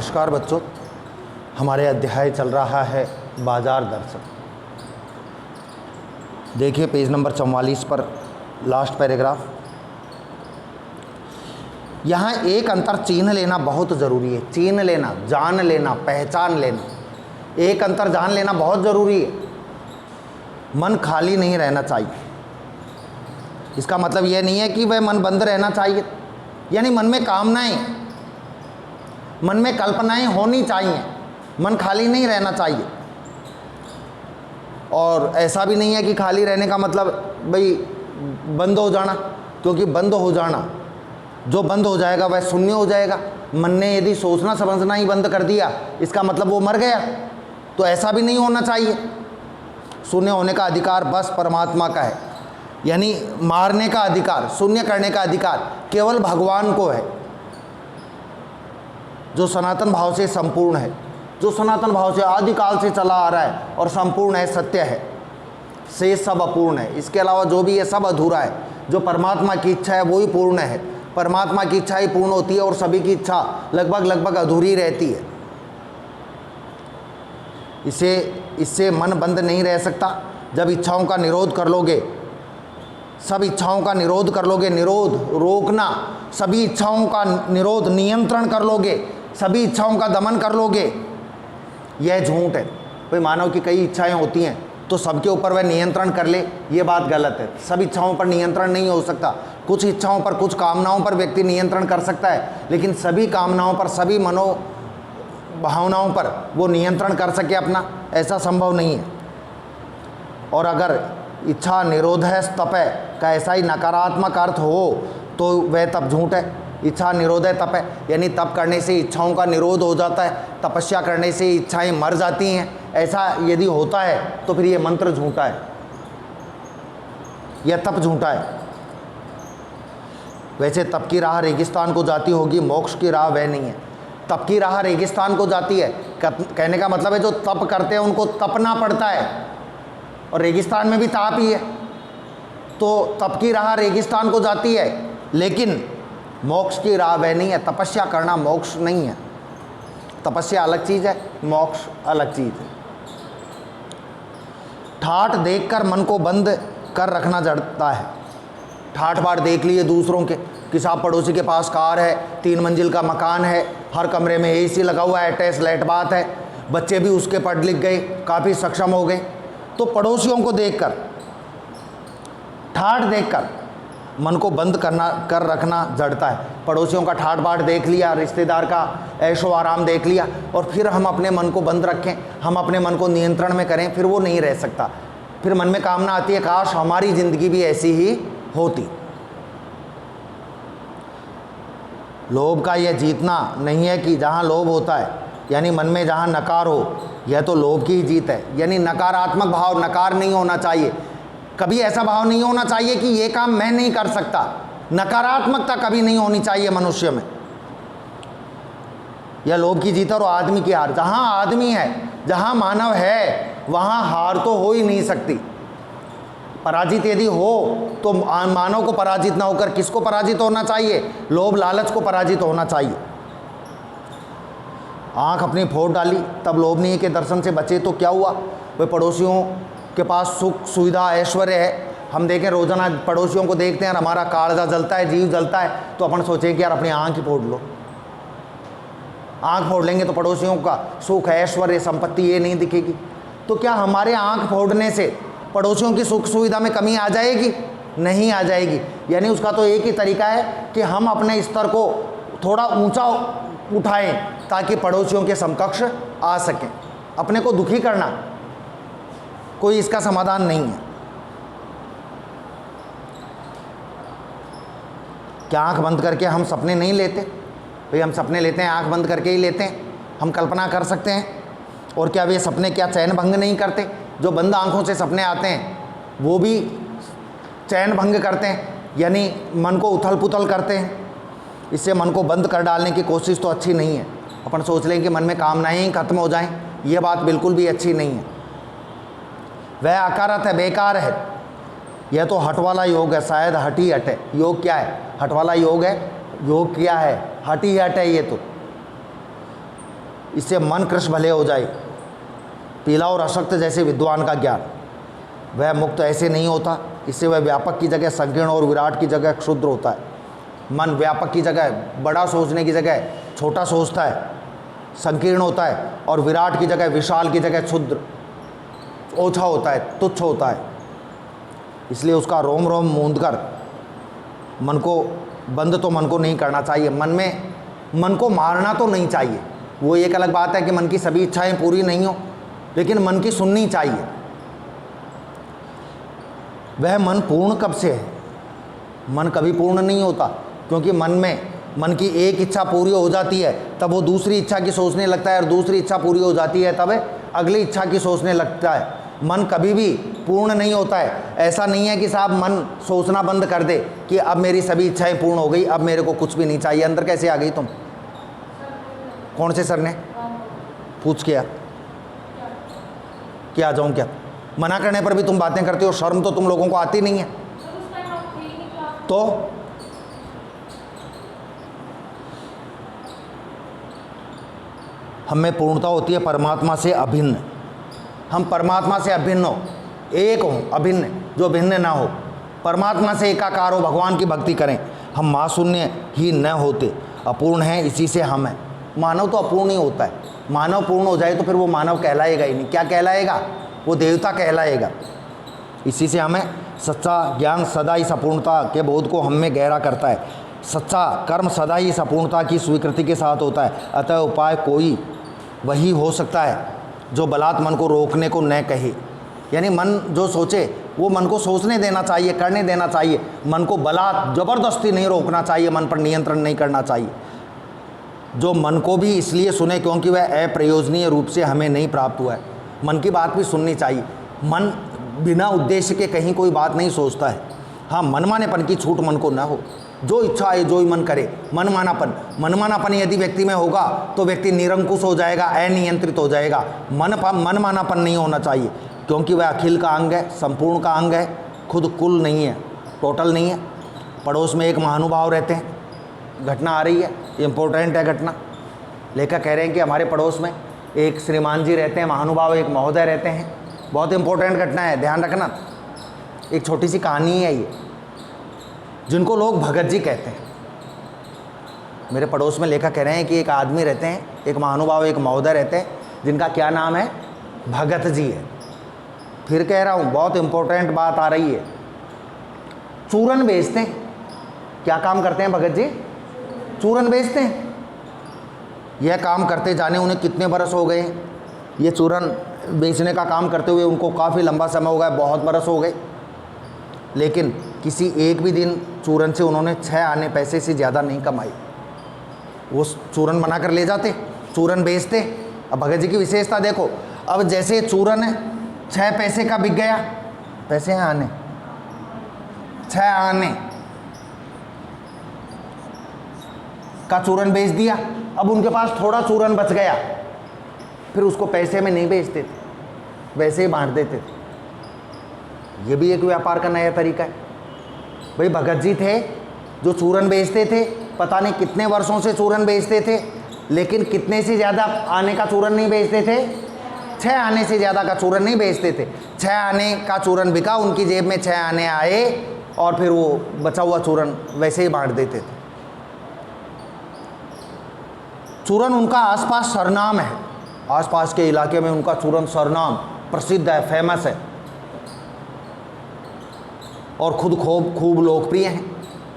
नमस्कार बच्चों, हमारे अध्याय चल रहा है बाजार दर्शन। देखिए पेज नंबर 44 पर लास्ट पैराग्राफ। यहाँ एक अंतर चिन्ह लेना बहुत ज़रूरी है। चिन्ह लेना, जान लेना, पहचान लेना, एक अंतर जान लेना बहुत ज़रूरी है। मन खाली नहीं रहना चाहिए। इसका मतलब यह नहीं है कि वह मन बंद रहना चाहिए, यानी मन में कामनाएं, मन में कल्पनाएं होनी चाहिए, मन खाली नहीं रहना चाहिए। और ऐसा भी नहीं है कि खाली रहने का मतलब भाई बंद हो जाना, क्योंकि बंद हो जाना, जो बंद हो जाएगा वह शून्य हो जाएगा। मन ने यदि सोचना समझना ही बंद कर दिया, इसका मतलब वो मर गया, तो ऐसा भी नहीं होना चाहिए। शून्य होने का अधिकार बस परमात्मा का है, यानी मारने का अधिकार, शून्य करने का अधिकार केवल भगवान को है, जो सनातन भाव से संपूर्ण है, जो सनातन भाव से आदिकाल से चला आ रहा है और संपूर्ण है, सत्य है, से सब अपूर्ण है। इसके अलावा जो भी है सब अधूरा है। जो परमात्मा की इच्छा है वो ही पूर्ण है। परमात्मा की इच्छा ही पूर्ण होती है और सभी की इच्छा लगभग अधूरी रहती है। इससे मन बंद नहीं रह सकता। जब इच्छाओं का निरोध कर लोगे, सब इच्छाओं का निरोध कर लोगे, निरोध रोकना, सभी इच्छाओं का निरोध नियंत्रण कर लोगे, सभी इच्छाओं का दमन कर लोगे, यह झूठ है। भाई मानव की कई इच्छाएं होती हैं तो सबके ऊपर वह नियंत्रण कर ले, ये बात गलत है। सब इच्छाओं पर नियंत्रण नहीं हो सकता। कुछ इच्छाओं पर, कुछ कामनाओं पर व्यक्ति नियंत्रण कर सकता है, लेकिन सभी कामनाओं पर, सभी भावनाओं पर वो नियंत्रण कर सके अपना, ऐसा संभव नहीं है। और अगर इच्छा निरोध है तप है का ऐसा ही नकारात्मक अर्थ हो तो वह तप झूठ है। इच्छा निरोध है तप है, यानी तप करने से इच्छाओं का निरोध हो जाता है, तपस्या करने से इच्छाएं मर जाती हैं, ऐसा यदि होता है तो फिर ये मंत्र झूठा है, यह तप झूठा है। वैसे तप की राह रेगिस्तान को जाती होगी, मोक्ष की राह वह नहीं है। तप की राह रेगिस्तान को जाती है, कहने का मतलब है जो तप करते हैं उनको तपना पड़ता है, और रेगिस्तान में भी ताप ही है, तो तप की राह रेगिस्तान को जाती है, लेकिन मोक्ष की राह वह नहीं है। तपस्या करना मोक्ष नहीं है। तपस्या अलग चीज़ है, मोक्ष अलग चीज़ है। ठाठ देखकर मन को बंद कर रखना जड़ता है। ठाठ बाट देख लिए दूसरों के, कि साहब पड़ोसी के पास कार है, 3 मंजिल का मकान है, हर कमरे में एसी लगा हुआ है, अटैच लाइट बात है, बच्चे भी उसके पढ़ लिख गए, काफ़ी सक्षम हो गए, तो पड़ोसियों को देखकर, ठाठ देखकर मन को बंद कर रखना जड़ता है। पड़ोसियों का ठाठ बाट देख लिया, रिश्तेदार का ऐशो आराम देख लिया, और फिर हम अपने मन को बंद रखें, हम अपने मन को नियंत्रण में करें, फिर वो नहीं रह सकता। फिर मन में कामना आती है, काश हमारी ज़िंदगी भी ऐसी ही होती। लोभ का यह जीतना नहीं है कि जहाँ लोभ होता है, यानी मन में जहाँ नकार हो, यह तो लोभ की ही जीत है। यानी नकारात्मक भाव, नकार नहीं होना चाहिए। कभी ऐसा भाव नहीं होना चाहिए कि ये काम मैं नहीं कर सकता। नकारात्मकता कभी नहीं होनी चाहिए मनुष्य में। यह लोभ की जीत और आदमी की हार। जहाँ आदमी है, जहाँ मानव है, वहाँ हार तो हो ही नहीं सकती। पराजित यदि हो तो मानव को पराजित ना होकर किसको पराजित होना चाहिए? लोभ लालच को पराजित होना चाहिए। आँख अपनी फोड़ डाली तब लोभनीय के दर्शन से बचे तो क्या हुआ? वे पड़ोसियों के पास सुख सुविधा ऐश्वर्य है, हम देखें रोजाना पड़ोसियों को देखते हैं और हमारा कालजा जलता है, जीव जलता है, तो अपन सोचें कि यार अपनी आँख ही फोड़ लो। आँख फोड़ लेंगे तो पड़ोसियों का सुख ऐश्वर्य संपत्ति ये नहीं दिखेगी। तो क्या हमारे आँख फोड़ने से पड़ोसियों की सुख सुविधा में कमी आ जाएगी? नहीं आ जाएगी। यानी उसका तो एक ही तरीका है कि हम अपने स्तर को थोड़ा ऊंचा उठाएं ताकि पड़ोसियों के समकक्ष आ सकें। अपने को दुखी करना कोई इसका समाधान नहीं है। क्या आंख बंद करके हम सपने नहीं लेते? भाई हम सपने लेते हैं, आंख बंद करके ही लेते हैं। हम कल्पना कर सकते हैं। और क्या वे सपने क्या चैन भंग नहीं करते? जो बंद आंखों से सपने आते हैं वो भी चैन भंग करते हैं, यानी मन को उथल पुथल करते हैं। इससे मन को बंद कर डालने की कोशिश तो अच्छी नहीं है। अपन सोच लें कि मन में कामनाएं ही खत्म हो जाएं, यह बात बिल्कुल भी अच्छी नहीं है। वह अकारत है, बेकार है। यह तो हट वाला योग है, शायद हट ही हट है। योग क्या है? हट वाला योग है। योग क्या है? हट ही हट है। ये तो इससे मन कृश भले हो जाए। पीला और अशक्त जैसे विद्वान का ज्ञान, वह मुक्त ऐसे नहीं होता, इससे वह व्यापक की जगह संकीर्ण और विराट की जगह क्षुद्र होता है। मन व्यापक की जगह बड़ा सोचने की जगह छोटा सोचता है, संकीर्ण होता है, और विराट की जगह विशाल की जगह क्षुद्र ओछा होता है, तुच्छ होता है। इसलिए उसका रोम रोम मूंद कर मन को बंद तो मन को नहीं करना चाहिए। मन को मारना तो नहीं चाहिए। वो एक अलग बात है कि मन की सभी इच्छाएं पूरी नहीं हो, लेकिन मन की सुननी चाहिए। वह मन पूर्ण कब से है? मन कभी पूर्ण नहीं होता, क्योंकि मन की एक इच्छा पूरी हो जाती है तब वो दूसरी इच्छा की सोचने लगता है, और दूसरी इच्छा पूरी हो जाती है तब अगली इच्छा की सोचने लगता है। मन कभी भी पूर्ण नहीं होता है। ऐसा नहीं है कि साहब मन सोचना बंद कर दे कि अब मेरी सभी इच्छाएं पूर्ण हो गई, अब मेरे को कुछ भी नहीं चाहिए। अंदर कैसे आ गई तुम? कौन से सर ने पूछ किया कि आ जाऊं क्या? मना करने पर भी तुम बातें करते हो, शर्म तो तुम लोगों को आती नहीं है। तो हमें पूर्णता होती है परमात्मा से अभिन्न। हम परमात्मा से अभिन्न हो, एक हो, अभिन्न, जो भिन्न ना हो, परमात्मा से एकाकार हो, भगवान की भक्ति करें। हम महाशून्य ही न होते, अपूर्ण हैं, इसी से हम हैं। मानव तो अपूर्ण ही होता है। मानव पूर्ण हो जाए तो फिर वो मानव कहलाएगा ही नहीं। क्या कहलाएगा? वो देवता कहलाएगा। इसी से हमें सच्चा ज्ञान सदा इस अपूर्णता के बोध को हम में गहरा करता है। सच्चा कर्म सदा ही इस अपूर्णता की स्वीकृति के साथ होता है। अतः उपाय कोई वही हो सकता है जो बलात् मन को रोकने को न कहे। यानी मन जो सोचे वो मन को सोचने देना चाहिए, करने देना चाहिए। मन को बलात् ज़बरदस्ती नहीं रोकना चाहिए, मन पर नियंत्रण नहीं करना चाहिए। जो मन को भी इसलिए सुने क्योंकि वह अप्रयोजनीय रूप से हमें नहीं प्राप्त हुआ है। मन की बात भी सुननी चाहिए। मन बिना उद्देश्य के कहीं कोई बात नहीं सोचता है। हाँ, मनमानेपन की छूट मन को न हो। जो इच्छा है जो ही मन करे। मनमानापन यदि व्यक्ति में होगा तो व्यक्ति निरंकुश हो जाएगा, अनियंत्रित हो जाएगा। मनमानापन नहीं होना चाहिए, क्योंकि वह अखिल का अंग है, संपूर्ण का अंग है, खुद कुल नहीं है, टोटल नहीं है। पड़ोस में एक महानुभाव रहते हैं, घटना आ रही है, इम्पोर्टेंट है घटना। लेखक कह रहे हैं कि हमारे पड़ोस में एक श्रीमान जी रहते हैं, महानुभाव एक महोदय रहते हैं। बहुत इम्पोर्टेंट घटना है, ध्यान रखना। एक छोटी सी कहानी है ये, जिनको लोग भगत जी कहते हैं। मेरे पड़ोस में लेखक कह रहे हैं कि एक आदमी रहते हैं, एक महानुभाव एक महोदय रहते हैं, जिनका क्या नाम है? भगत जी है। फिर कह रहा हूँ, बहुत इम्पोर्टेंट बात आ रही है। चूरन बेचते हैं। क्या काम करते हैं भगत जी? चूरन बेचते हैं। यह काम करते जाने उन्हें कितने बरस हो गए। ये चूरन बेचने का काम करते हुए उनको काफ़ी लंबा समय हो गया, बहुत बरस हो गए। लेकिन किसी एक भी दिन चूरन से उन्होंने 6 आने पैसे से ज़्यादा नहीं कमाई। वो चूरन बना कर ले जाते, चूरन बेचते। अब भगत जी की विशेषता देखो। अब जैसे चूरन 6 पैसे का बिक गया, पैसे हैं आने, 6 आने का चूरन बेच दिया। अब उनके पास थोड़ा चूरन बच गया, फिर उसको पैसे में नहीं बेचते थे, वैसे ही बांट देते थे। ये भी एक व्यापार का नया तरीका है। भाई भगत जी थे जो चूरन बेचते थे, पता नहीं कितने वर्षों से चूरन बेचते थे, लेकिन कितने से ज़्यादा आने का चूरन नहीं बेचते थे? 6 आने से ज़्यादा का चूरन नहीं बेचते थे। 6 आने का चूरन बिका, उनकी जेब में 6 आने आए, और फिर वो बचा हुआ चूरन वैसे ही बांट देते थे। चूरन उनका आसपास सरनाम है, आसपास के इलाके में उनका चूरन सरनाम प्रसिद्ध है, फेमस है, और खुद खूब लोकप्रिय हैं।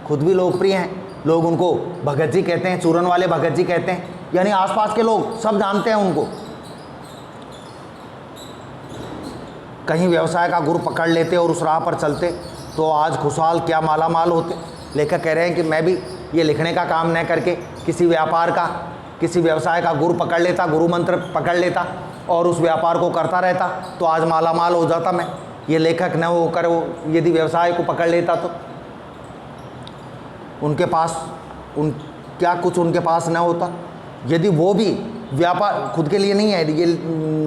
खुद भी लोकप्रिय हैं। लोग उनको भगत जी कहते हैं, चूरन वाले भगत जी कहते हैं। यानी आसपास के लोग सब जानते हैं उनको। कहीं व्यवसाय का गुरु पकड़ लेते और उस राह पर चलते तो आज खुशहाल क्या माला माल होते। लेखक कह रहे हैं कि मैं भी ये लिखने का काम न करके किसी व्यापार का, किसी व्यवसाय का गुरु पकड़ लेता, गुरु मंत्र पकड़ लेता और उस व्यापार को करता रहता तो आज माला माल हो जाता मैं। ये लेखक न होकर वो यदि व्यवसाय को पकड़ लेता तो उनके पास क्या कुछ उनके पास न होता। यदि वो भी व्यापार खुद के लिए नहीं है, ये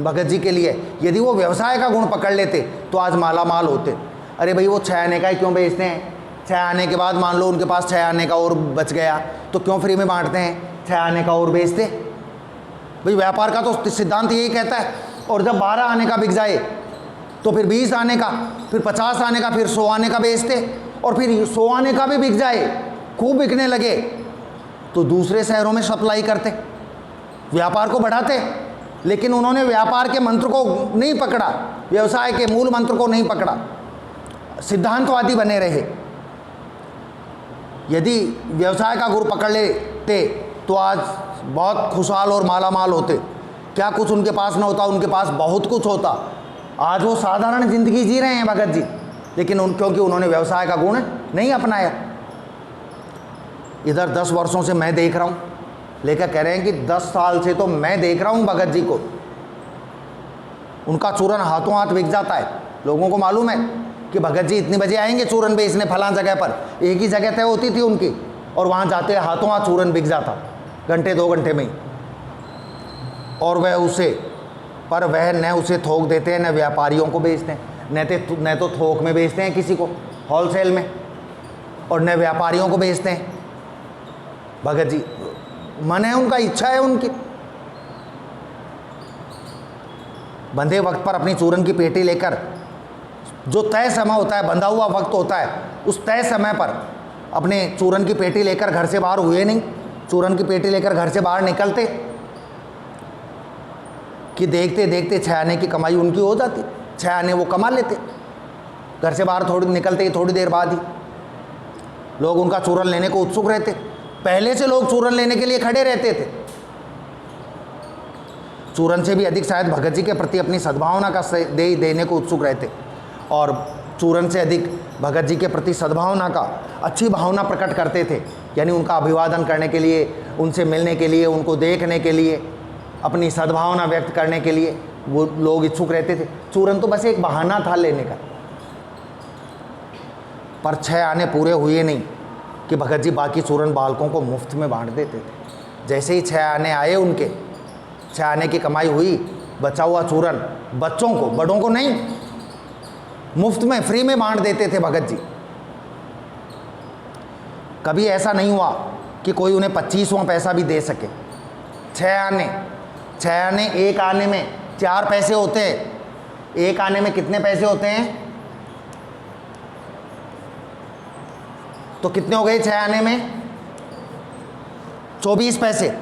भगत जी के लिए, यदि वो व्यवसाय का गुण पकड़ लेते तो आज माला माल होते। अरे भाई वो 6 आने का ही क्यों बेचते हैं? 6 आने के बाद मान लो उनके पास 6 आने का और बच गया तो क्यों फ्री में बांटते हैं? 6 आने का और बेचते। भाई व्यापार का तो सिद्धांत यही कहता है। और जब 12 आने का बिक जाए तो फिर 20 आने का, फिर 50 आने का, फिर 100 आने का बेचते, और फिर 100 आने का भी बिक जाए, खूब बिकने लगे, तो दूसरे शहरों में सप्लाई करते, व्यापार को बढ़ाते। लेकिन उन्होंने व्यापार के मंत्र को नहीं पकड़ा, व्यवसाय के मूल मंत्र को नहीं पकड़ा, सिद्धांतवादी बने रहे। यदि व्यवसाय का गुरु पकड़ लेते तो आज बहुत खुशहाल और मालामाल होते। क्या कुछ उनके पास न होता, उनके पास बहुत कुछ होता। आज वो साधारण जिंदगी जी रहे हैं भगत जी, लेकिन क्योंकि उन्होंने व्यवसाय का गुण नहीं अपनाया। इधर 10 वर्षों से मैं देख रहा हूँ, लेकर कह रहे हैं कि 10 साल से तो मैं देख रहा हूँ भगत जी को, उनका चूरन हाथों हाथ बिक जाता है। लोगों को मालूम है कि भगत जी इतने बजे आएंगे चूरन बेचने फलां जगह पर, एक ही जगह तय होती थी उनकी, और वहाँ जाते हाथों हाथ चूरन बिक जाता, घंटे 2 घंटे में ही। और वह न उसे थोक देते हैं, न व्यापारियों को बेचते हैं, न तो थोक में बेचते हैं किसी को होलसेल में, और न व्यापारियों को बेचते हैं। भगत जी मन है उनका, इच्छा है उनकी, बंधे वक्त पर अपनी चूरन की पेटी लेकर, जो तय समय होता है, बंधा हुआ वक्त होता है, उस तय समय पर अपने चूरन की पेटी लेकर घर से बाहर हुए नहीं। चूरन की पेटी लेकर घर से बाहर निकलते कि देखते देखते 6 आने की कमाई उनकी हो जाती, 6 आने वो कमा लेते। घर से बाहर निकलते ही थोड़ी देर बाद ही लोग उनका चूरन लेने को उत्सुक रहते। पहले से लोग चूरन लेने के लिए खड़े रहते थे। चूरन से भी अधिक शायद भगत जी के प्रति अपनी सद्भावना का देने को उत्सुक रहते, और चूरन से अधिक भगत जी के प्रति सद्भावना का, अच्छी भावना प्रकट करते थे। यानी उनका अभिवादन करने के लिए, उनसे मिलने के लिए, उनको देखने के लिए, अपनी सद्भावना व्यक्त करने के लिए वो लोग इच्छुक रहते थे। चूरन तो बस एक बहाना था लेने का। पर 6 आने पूरे हुए नहीं कि भगत जी बाकी चूरन बालकों को मुफ्त में बांट देते थे। जैसे ही 6 आने आए उनके, 6 आने की कमाई हुई, बचा हुआ चूरन बच्चों को, बड़ों को नहीं, मुफ्त में, फ्री में बांट देते थे भगत जी। कभी ऐसा नहीं हुआ कि कोई उन्हें 25वां पैसा भी दे सके। 6 आने, एक आने में 4 पैसे होते हैं। एक आने में कितने पैसे होते हैं? तो कितने हो गए 6 आने में? 24 पैसे।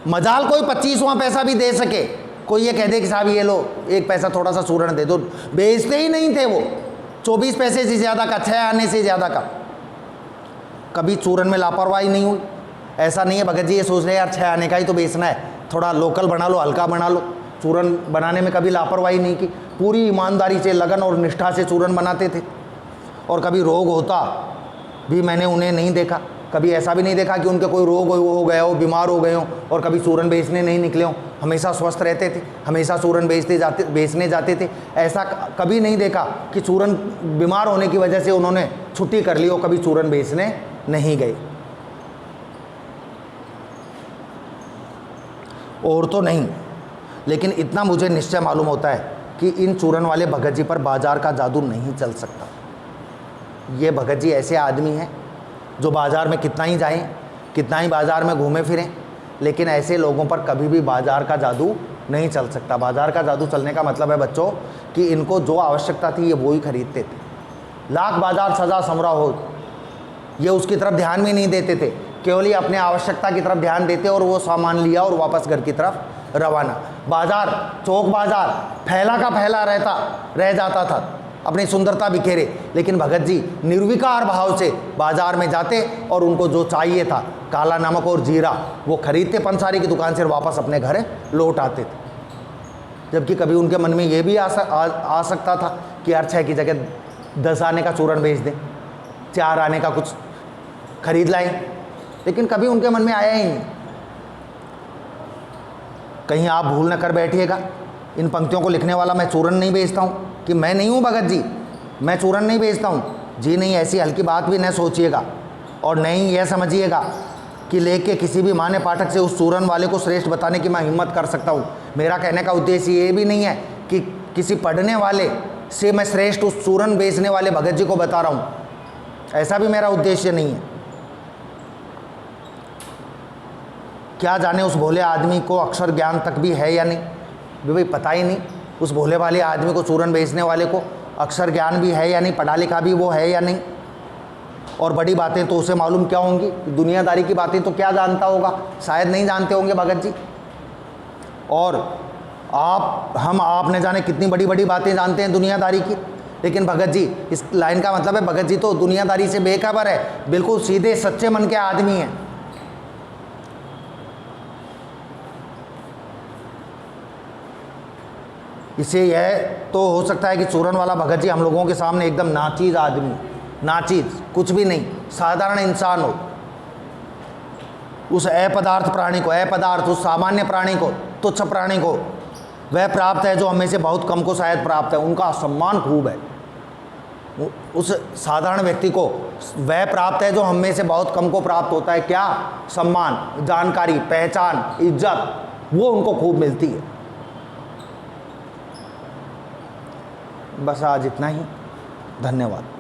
मजाल कोई 25वां पैसा भी दे सके, कोई ये कह दे कि साहब ये लो 1 पैसा थोड़ा सा चूरन दे दो, बेचते ही नहीं थे वो। 24 पैसे से ज़्यादा का, 6 आने से ज़्यादा का। कभी चूरन में लापरवाही नहीं हुई। ऐसा नहीं है भगत जी ये सोच रहे यार 6 आने का ही तो बेचना है, थोड़ा लोकल बना लो, हल्का बना लो। चूरन बनाने में कभी लापरवाही नहीं की, पूरी ईमानदारी से, लगन और निष्ठा से चूरन बनाते थे। और कभी रोग होता भी मैंने उन्हें नहीं देखा, कभी ऐसा भी नहीं देखा कि उनके कोई रोग हो गया हो, बीमार हो गए हो और कभी चूरन बेचने नहीं निकले हों। हमेशा स्वस्थ रहते थे, हमेशा चूरन बेचने जाते थे। ऐसा कभी नहीं देखा कि चूरन बीमार होने की वजह से उन्होंने छुट्टी कर ली हो, कभी चूरन बेचने नहीं गए। और तो नहीं, लेकिन इतना मुझे निश्चय मालूम होता है कि इन चूरन वाले भगत जी पर बाजार का जादू नहीं चल सकता। ये भगत जी ऐसे आदमी हैं जो बाज़ार में कितना ही जाएं, कितना ही बाज़ार में घूमें फिरें, लेकिन ऐसे लोगों पर कभी भी बाज़ार का जादू नहीं चल सकता। बाज़ार का जादू चलने का मतलब है बच्चों कि इनको जो आवश्यकता थी ये वो ही खरीदते थे। लाख बाजार सजा समरा हो, ये उसकी तरफ ध्यान भी नहीं देते थे, केवल ही अपने आवश्यकता की तरफ ध्यान देते और वो सामान लिया और वापस घर की तरफ रवाना। बाज़ार, चौक बाज़ार फैला का फैला रह जाता था, अपनी सुंदरता बिखेरे, लेकिन भगत जी निर्विकार भाव से बाजार में जाते और उनको जो चाहिए था, काला नमक और जीरा, वो खरीदते पंसारी की दुकान से और वापस अपने घर लौट आते थे। जबकि कभी उनके मन में ये भी आ सकता था कि यार 6 की जगह 10 आने का चूरन बेच दें, 4 आने का कुछ खरीद लाएं, लेकिन कभी उनके मन में आया ही नहीं। कहीं आप भूल न कर बैठिएगा, इन पंक्तियों को लिखने वाला मैं चूरन नहीं बेचता हूँ कि मैं नहीं हूँ भगत जी, मैं चूरन नहीं बेचता हूँ जी, नहीं, ऐसी हल्की बात भी न सोचिएगा। और नहीं यह समझिएगा कि लेके किसी भी माने पाठक से उस चूरन वाले को श्रेष्ठ बताने की मैं हिम्मत कर सकता हूँ। मेरा कहने का उद्देश्य ये भी नहीं है कि किसी पढ़ने वाले से मैं श्रेष्ठ उस चूरन बेचने वाले भगत जी को बता रहा हूँ, ऐसा भी मेरा उद्देश्य नहीं है। क्या जाने उस भोले आदमी को अक्षर ज्ञान तक भी है या नहीं। भाई पता ही नहीं उस भोले वाले आदमी को, चूरन बेचने वाले को अक्षर ज्ञान भी है या नहीं, पढ़ा लिखा भी वो है या नहीं। और बड़ी बातें तो उसे मालूम क्या होंगी, दुनियादारी की बातें तो क्या जानता होगा, शायद नहीं जानते होंगे भगत जी। और आपने जाने कितनी बड़ी बड़ी बातें जानते हैं दुनियादारी की। लेकिन भगत जी, इस लाइन का मतलब है भगत जी तो दुनियादारी से बेखबर है, बिल्कुल सीधे सच्चे मन के आदमी हैं। इसे यह तो हो सकता है कि चूरन वाला भगत जी हम लोगों के सामने एकदम नाचीज आदमी, नाचीज कुछ भी नहीं, साधारण इंसान हो। उस अपदार्थ प्राणी को, अपदार्थ उस सामान्य प्राणी को, तुच्छ प्राणी को वह प्राप्त है जो हमें से बहुत कम को शायद प्राप्त है। उनका सम्मान खूब है। उस साधारण व्यक्ति को वह प्राप्त है जो हमें से बहुत कम को प्राप्त होता है। क्या? सम्मान, जानकारी, पहचान, इज्जत, वो उनको खूब मिलती है। बस आज इतना ही। धन्यवाद।